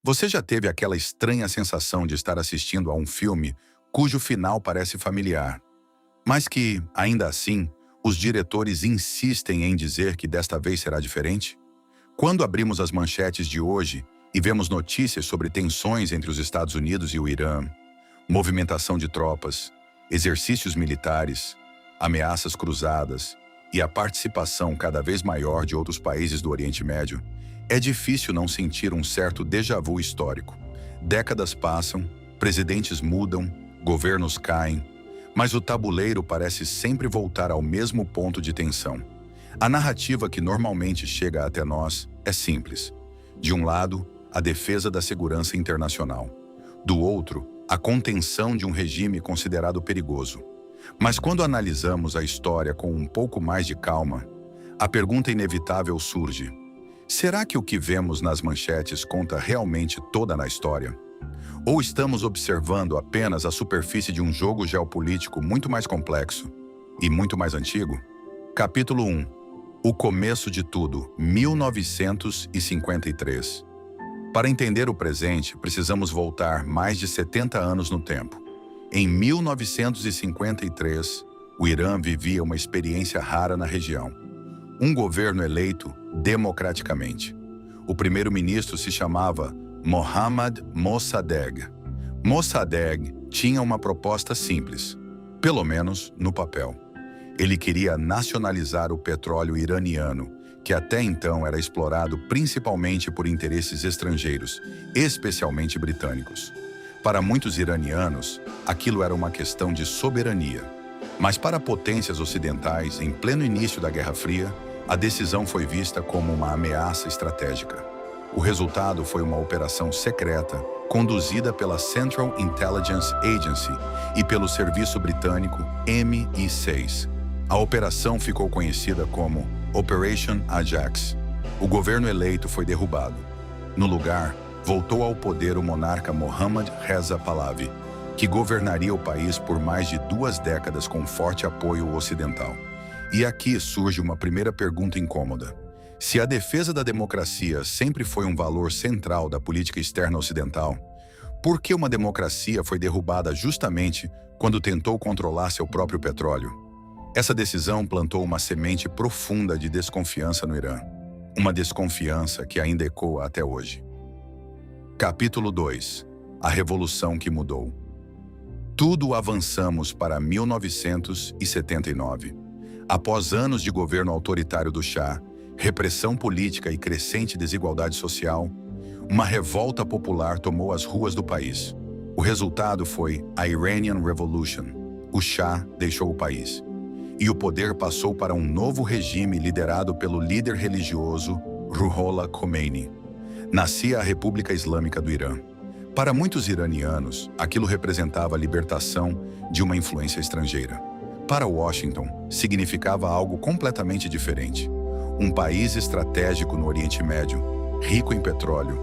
Você já teve aquela estranha sensação de estar assistindo a um filme cujo final parece familiar, mas que, ainda assim, os diretores insistem em dizer que desta vez será diferente? Quando abrimos as manchetes de hoje e vemos notícias sobre tensões entre os Estados Unidos e o Irã, movimentação de tropas, exercícios militares, ameaças cruzadas e a participação cada vez maior de outros países do Oriente Médio, é difícil não sentir um certo déjà vu histórico. Décadas passam, presidentes mudam, governos caem, mas o tabuleiro parece sempre voltar ao mesmo ponto de tensão. A narrativa que normalmente chega até nós é simples. De um lado, a defesa da segurança internacional. Do outro, a contenção de um regime considerado perigoso. Mas quando analisamos a história com um pouco mais de calma, a pergunta inevitável surge: será que o que vemos nas manchetes conta realmente toda a história? Ou estamos observando apenas a superfície de um jogo geopolítico muito mais complexo e muito mais antigo? Capítulo 1. O começo de tudo, 1953. Para entender o presente, precisamos voltar mais de 70 anos no tempo. Em 1953, o Irã vivia uma experiência rara na região. Um governo eleito democraticamente. O primeiro-ministro se chamava Mohammad Mossadegh. Mossadegh tinha uma proposta simples, pelo menos no papel. Ele queria nacionalizar o petróleo iraniano, que até então era explorado principalmente por interesses estrangeiros, especialmente britânicos. Para muitos iranianos, aquilo era uma questão de soberania. Mas para potências ocidentais, em pleno início da Guerra Fria, a decisão foi vista como uma ameaça estratégica. O resultado foi uma operação secreta, conduzida pela Central Intelligence Agency e pelo serviço britânico MI6. A operação ficou conhecida como Operation Ajax. O governo eleito foi derrubado. No lugar, voltou ao poder o monarca Mohammad Reza Pahlavi, que governaria o país por mais de 2 décadas com forte apoio ocidental. E aqui surge uma primeira pergunta incômoda. Se a defesa da democracia sempre foi um valor central da política externa ocidental, por que uma democracia foi derrubada justamente quando tentou controlar seu próprio petróleo? Essa decisão plantou uma semente profunda de desconfiança no Irã. Uma desconfiança que ainda ecoa até hoje. Capítulo 2. A Revolução que Mudou. Tudo avançamos para 1979. Após anos de governo autoritário do Shah, repressão política e crescente desigualdade social, uma revolta popular tomou as ruas do país. O resultado foi a Iranian Revolution. O Shah deixou o país. E o poder passou para um novo regime liderado pelo líder religioso Ruhollah Khomeini. Nascia a República Islâmica do Irã. Para muitos iranianos, aquilo representava a libertação de uma influência estrangeira. Para Washington, significava algo completamente diferente. Um país estratégico no Oriente Médio, rico em petróleo,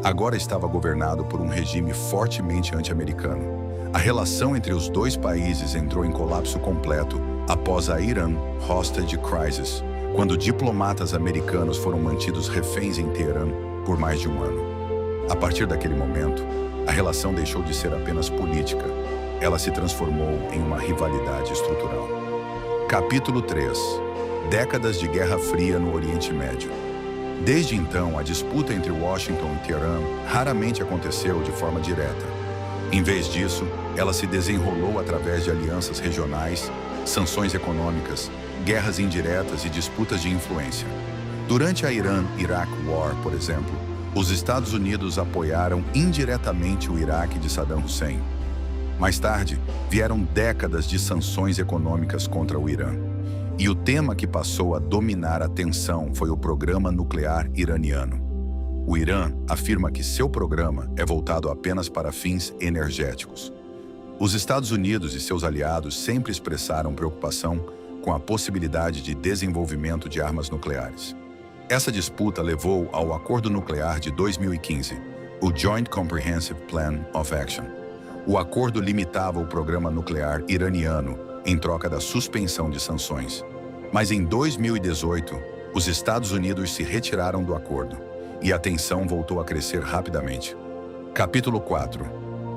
agora estava governado por um regime fortemente anti-americano. A relação entre os dois países entrou em colapso completo após a Iran Hostage Crisis, quando diplomatas americanos foram mantidos reféns em Teherã por mais de um ano. A partir daquele momento, a relação deixou de ser apenas política. Ela se transformou em uma rivalidade estrutural. Capítulo 3. Décadas de Guerra Fria no Oriente Médio. Desde então, a disputa entre Washington e Teherã raramente aconteceu de forma direta. Em vez disso, ela se desenrolou através de alianças regionais, sanções econômicas, guerras indiretas e disputas de influência. Durante a Irã-Iraque War, por exemplo, os Estados Unidos apoiaram indiretamente o Iraque de Saddam Hussein. Mais tarde, vieram décadas de sanções econômicas contra o Irã. E o tema que passou a dominar a atenção foi o programa nuclear iraniano. O Irã afirma que seu programa é voltado apenas para fins energéticos. Os Estados Unidos e seus aliados sempre expressaram preocupação com a possibilidade de desenvolvimento de armas nucleares. Essa disputa levou ao Acordo Nuclear de 2015, o Joint Comprehensive Plan of Action. O acordo limitava o programa nuclear iraniano em troca da suspensão de sanções. Mas em 2018, os Estados Unidos se retiraram do acordo. e a tensão voltou a crescer rapidamente. Capítulo 4.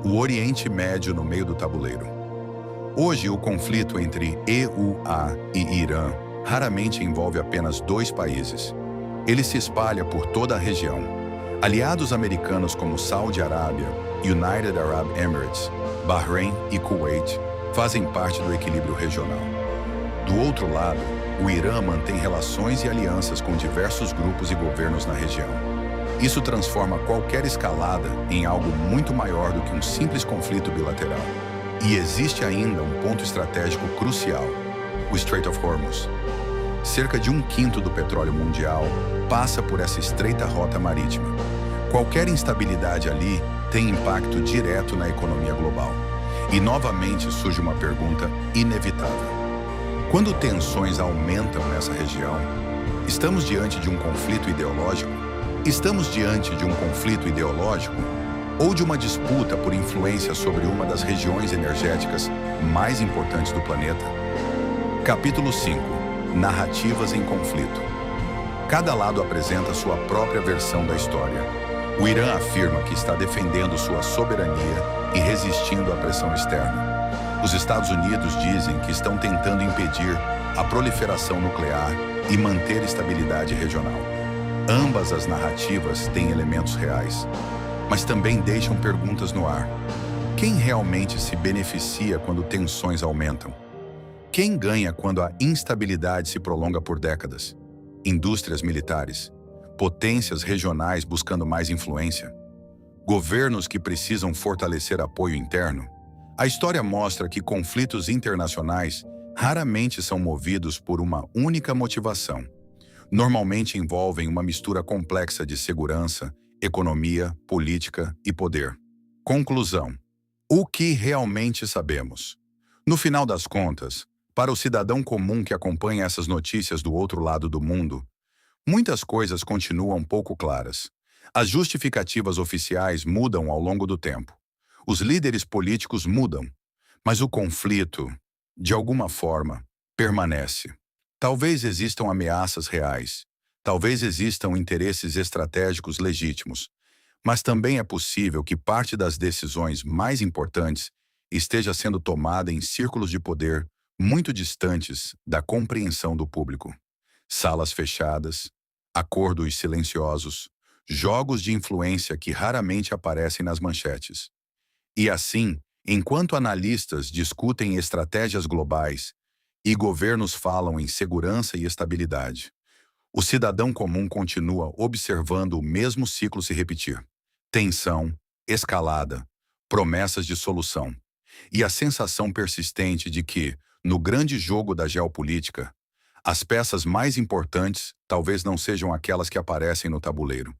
O Oriente Médio no meio do tabuleiro. Hoje, o conflito entre EUA e Irã raramente envolve apenas dois países. Ele se espalha por toda a região. Aliados americanos como Saudi Arábia, United Arab Emirates, Bahrein e Kuwait fazem parte do equilíbrio regional. Do outro lado, o Irã mantém relações e alianças com diversos grupos e governos na região. Isso transforma qualquer escalada em algo muito maior do que um simples conflito bilateral. E existe ainda um ponto estratégico crucial: o Strait of Hormuz. Cerca de 1/5 do petróleo mundial passa por essa estreita rota marítima. Qualquer instabilidade ali tem impacto direto na economia global. E novamente surge uma pergunta inevitável. Quando tensões aumentam nessa região, estamos diante de um conflito ideológico? Estamos diante de um conflito ideológico ou de uma disputa por influência sobre uma das regiões energéticas mais importantes do planeta? Capítulo 5. Narrativas em conflito. Cada lado apresenta sua própria versão da história. O Irã afirma que está defendendo sua soberania e resistindo à pressão externa. Os Estados Unidos dizem que estão tentando impedir a proliferação nuclear e manter estabilidade regional. Ambas as narrativas têm elementos reais, mas também deixam perguntas no ar. Quem realmente se beneficia quando tensões aumentam? Quem ganha quando a instabilidade se prolonga por décadas? Indústrias militares, potências regionais buscando mais influência, governos que precisam fortalecer apoio interno. A história mostra que conflitos internacionais raramente são movidos por uma única motivação. Normalmente envolvem uma mistura complexa de segurança, economia, política e poder. Conclusão: o que realmente sabemos? No final das contas, para o cidadão comum que acompanha essas notícias do outro lado do mundo, muitas coisas continuam pouco claras. As justificativas oficiais mudam ao longo do tempo. Os líderes políticos mudam, mas o conflito, de alguma forma, permanece. Talvez existam ameaças reais, talvez existam interesses estratégicos legítimos, mas também é possível que parte das decisões mais importantes esteja sendo tomada em círculos de poder muito distantes da compreensão do público. Salas fechadas, acordos silenciosos, jogos de influência que raramente aparecem nas manchetes. E assim, enquanto analistas discutem estratégias globais e governos falam em segurança e estabilidade, o cidadão comum continua observando o mesmo ciclo se repetir. Tensão, escalada, promessas de solução. E a sensação persistente de que, no grande jogo da geopolítica, as peças mais importantes talvez não sejam aquelas que aparecem no tabuleiro,